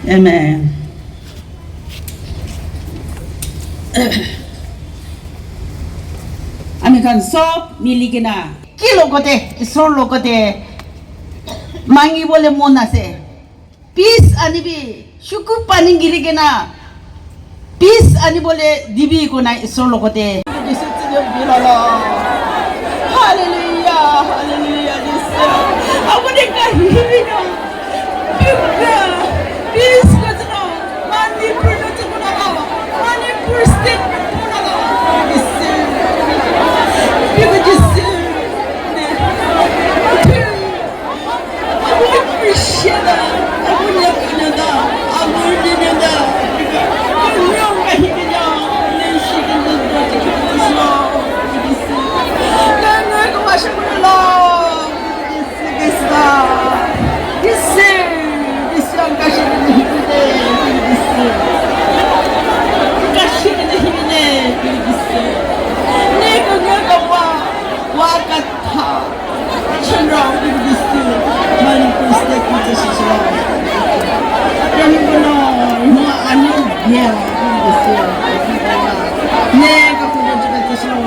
Amen. Ami kan sob miligina. Kilo kote, solo kote. Mangi bole mona se. Peace ani bi syukur paning girigina. Peace ani bole dibi ko na solo kote. Hallelujah, hallelujah. Aku dekahinya. Peace ko to Manipur no to na. Manipur state na na. You could just I would appreciate that. I would love you that. I would do that. I know what he did. Then she can just go to keep it slow. Then I go wash it with love. This stuff. This this young guy in the this guy in the this Nega nega wakata chandra this Manipur state this is wrong. Kami kono no anu dia this nega kono juga this wrong.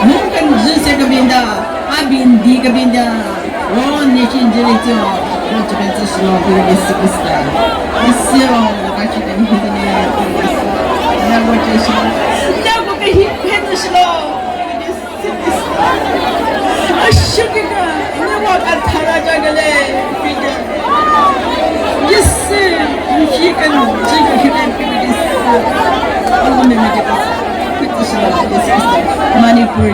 Mungkin juse kabinda abindi kabinda oh nation jelito kono juga this wrong this style. Isyo kachi ni hidne nago cheshi nago ke hit this wrong. Ashukika, never got Taraja Gale. Yes, she can Manipur.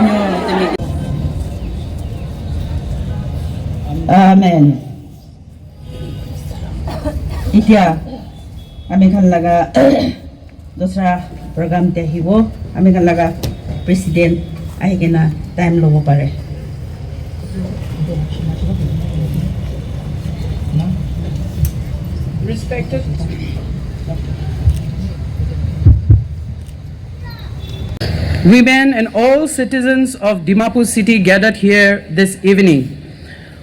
Amen. Itia, kami kan laga dosra program te hibo, kami kan laga presiden ay kena time lobo pare. Respected women and all citizens of Dimapur city gathered here this evening.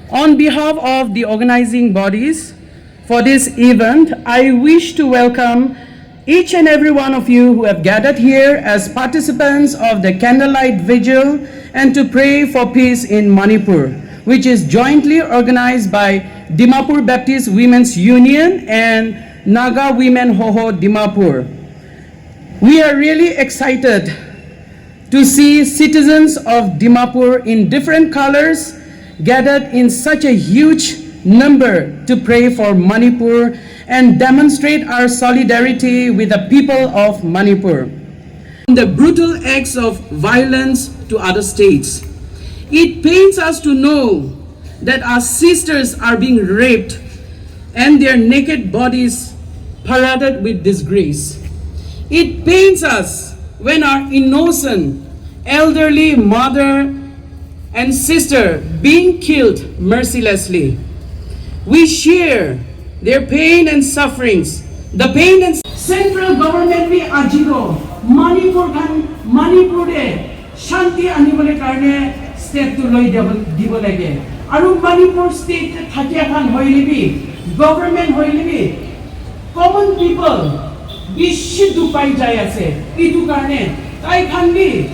On behalf of the organizing bodies for this event, I wish to welcome each and every one of you who have gathered here as participants of the Candlelight Vigil and to pray for peace in Manipur, which is jointly organized by Dimapur Baptist Women's Union and Naga Women Hoho Dimapur. We are really excited to see citizens of Dimapur in different colors gathered in such a huge number to pray for Manipur and demonstrate our solidarity with the people of Manipur. The brutal acts of violence to other states. It pains us to know that our sisters are being raped and their naked bodies paraded with disgrace. It pains us when our innocent elderly mother and sister being killed mercilessly. We share their pain and sufferings. The pain and central government we ajiro Manipur de shanti anibole karne step to loi dibo lage. Aru Manipur state thakia khan hoilibi government hoilibi common people bishidu pai jai ase itu karne tai khan bi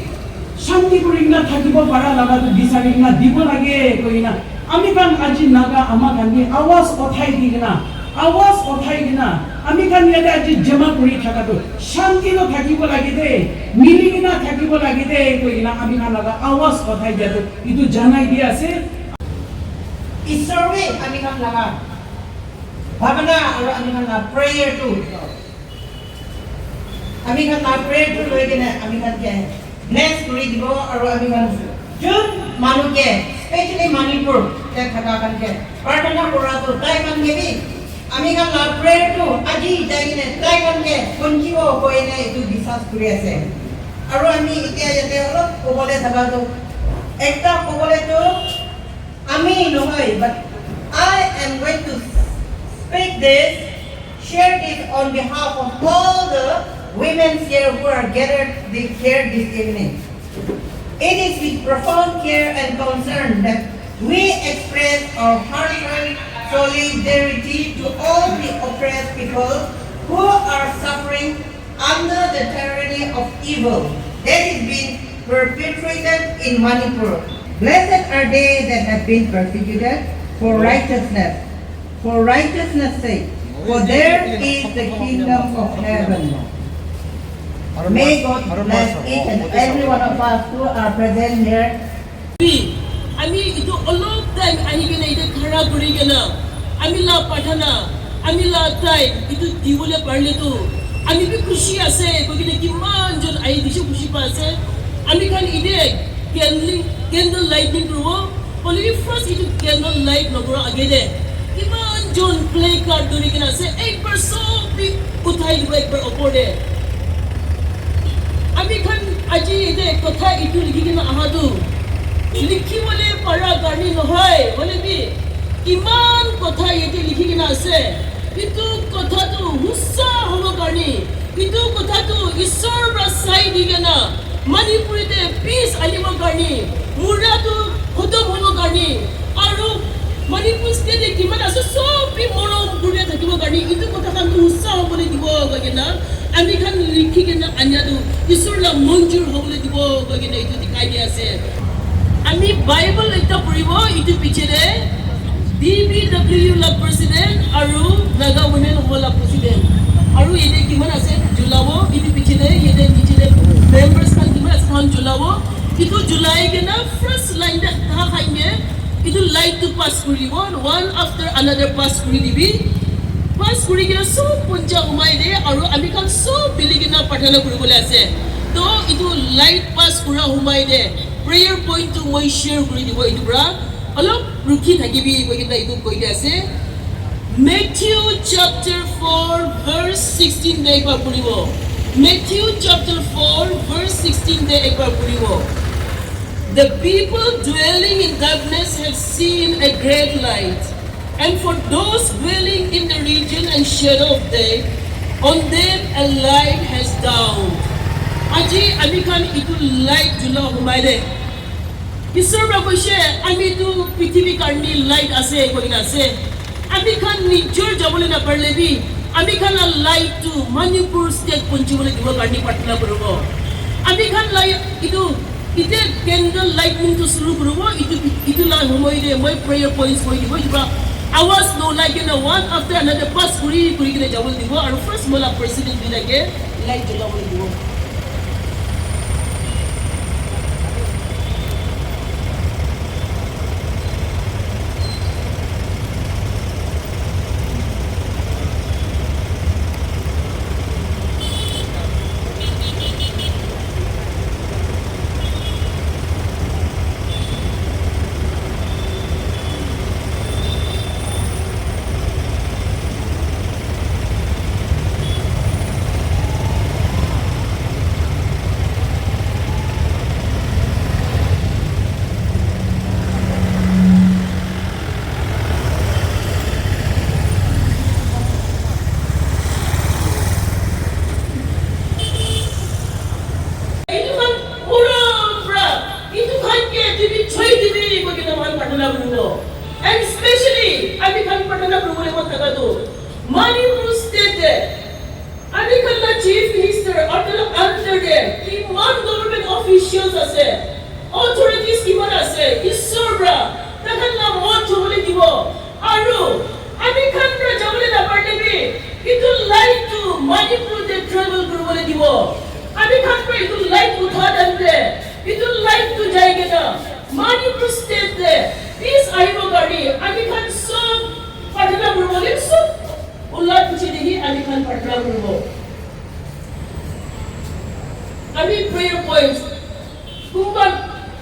shanti kurina thakibo para laga to bisari na dibo lage koina ami kan aji naga ama kan bi awas othai digna awas othai gina ami kan yade aji jama kuri thaka to shanti no thakibo lage de miligina thakibo lage de koina ami kan laga awas othai dia to itu janai dia ase isorwe ami kan laga bhavana aru ami kan la prayer to ami kan la prayer to loi gina ami kan ke bless kuri dibo aru ami kan jun manu ke especially Manipur te thaka kan ke prarthana kora to tai kan ke bi ami kan la prayer to aji jai gina tai kan ke konjibo koine itu bisas kuri ase aru ami itia yate olop kobole thaka to ekta kobole to ami nohoi but I am going to this, share this on behalf of all the women here who are gathered here this evening. It is with profound care and concern that we express our heartfelt solidarity to all the oppressed people who are suffering under the tyranny of evil that is being perpetrated in Manipur. Blessed are they that have been persecuted for righteousness' sake, for there is the kingdom of heaven. May God bless each and every one of us who are present here. আমি itu অলপ time আহি কিনে এটা খাৰা কৰি কিনে আমি লা পাঠানা আমি লা টাইম itu দিবলৈ পাৰিলেতো আমি বি খুশি আছে গতিকে কিমান জন আহি দিছো খুশি পাইছে আমি খান ইদে ক্যান্ডেল লাইটিং কৰিব already first itu candle light নগৰ আগে দে কিমান জন প্লে কাৰ্ড ধৰি কিনে আছে একবাৰ সব উঠাই দিব একবাৰ ওপৰে আমি খান আজি ইদে কথা ইটো লিখি কিনে আহাদু লিখিবলৈ পৰা গাড়ী নহয় মানে কি কিমান কথা ইয়াতে লিখি কিনে আছে কিন্তু কথাটো হুচ্চা হ'ব কাৰণে কিন্তু কথাটো ঈশ্বৰৰ পৰা চাই দি কিনে মণিপুৰীতে পিছ আনিব কাৰণে মুৰাটো খতম হ'ব কাৰণে আৰু মণিপুৰ ষ্টেটে কিমান আছে চব মৰম কৰি থাকিব কাৰণে এইটো কথাটো হুচ্চা হ'বলৈ দিব কিনে আমি খান লিখি কিনে আনিয়াটো ঈশ্বৰৰ মঞ্জুৰ হ'বলৈ দিব কিনে এইটো দেখাই দি আছে আমি বাইবেল এটা পঢ়িব ইটো পিছৰে DBW লা প্ৰেসিডেন্ট আৰু নাগা women হলা প্ৰেসিডেন্ট আৰু এনে কিমান আছে জুলাব ইটো পিছৰে এনে পিছৰে মেম্বাৰছ খান কিমান আছে খান জুলাব ইটো জুলাই কেনা ফাৰ্স্ট লাইন দেখা খাইনে ইটো লাইট টু পাস কৰিব one after another পাস কৰি দিবি পাস কৰি কিনে সব পঞ্চা উমাই দে আৰু আমি খান সব মিলি কিনে প্ৰাৰ্থনা কৰিবলৈ আছে তো ইটো লাইট পাস কৰা উমাই দে prayer point to মই share কৰি দিব ইটো পৰা অলপ ৰুকি থাকিবি কইনা ইটো কইতে আছে Matthew chapter 4 verse 16 দে একবাৰ পঢ়িব Matthew chapter 4 verse 16 দে একবাৰ পঢ়িব The people dwelling in darkness have seen a great light and for those dwelling in the region and shadow of death on them a light has dawned আজি আমি খান ইটো light জুলা হুমাই দে ঈশ্বৰ কৈছে আমি তো পৃথিৱী কাৰণে লাইট আছে কইনা আছে আমি খান নিজৰ যাবলৈ নাপাৰলে বি আমি খান লাইট টু মণিপুৰ ষ্টেট পঞ্চিবলৈ দিব কাৰণে প্ৰাৰ্থনা কৰিব আমি খান লাইট ইটো ইতে ক্যান্ডেল লাইটিং তো শুরু কৰিব ইটো লা হুমাই দে মই প্ৰেয়াৰ পয়েন্টস কৈ দিব কিবা আৱাজ নো লাইক ইন one after another পাস কৰি কিনে যাবলৈ দিব আৰু ফাৰ্স্ট মলা প্ৰেসিডেন্ট বিলাকে লাইট জ্বলাবলৈ দিব And especially, I become partner of Manipur State. I become the Chief Minister under them. Non-government officials are authorities is Sobra. Takana want to only give Aru. I become the Javelin Apartment. It will like to Manipur the travel group. I become to like to Thadan there. It will like to Jaigana. Manipur State there. This I know Gadi. I become so partner group. So Ullah Puchidi, I become partner group. I mean prayer points. Kumban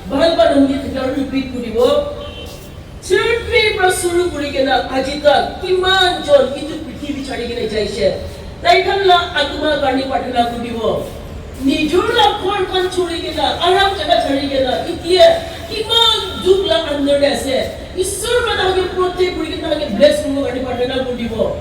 Bhalban Hungi to repeat to the work. Third paper Suru Kurigana, Ajita, Kiman John, into Piti Charigan Jaisha. Taikala Atuma Gani Patana to the work. Nijula Korkan Churigana, Arab Jaka Charigana, Itia, Kiman Jubla under the set. Is servant of your protect, we can bless you and Patana to the work.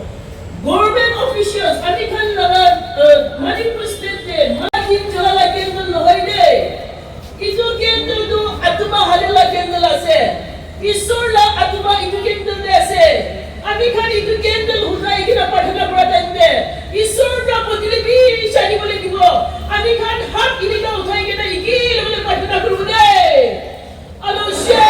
Kami kali itu candle huzai kita pathana pradande. Isor na potile bi shani bole dibo. Ami kan hak ini ka uthai kita iki bole pathana kurude. Alo she.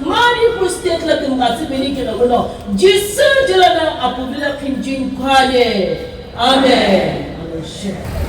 Manipur state la kengasi beri kena guna. Jisa jelana apabila kinjin kaya. Amen.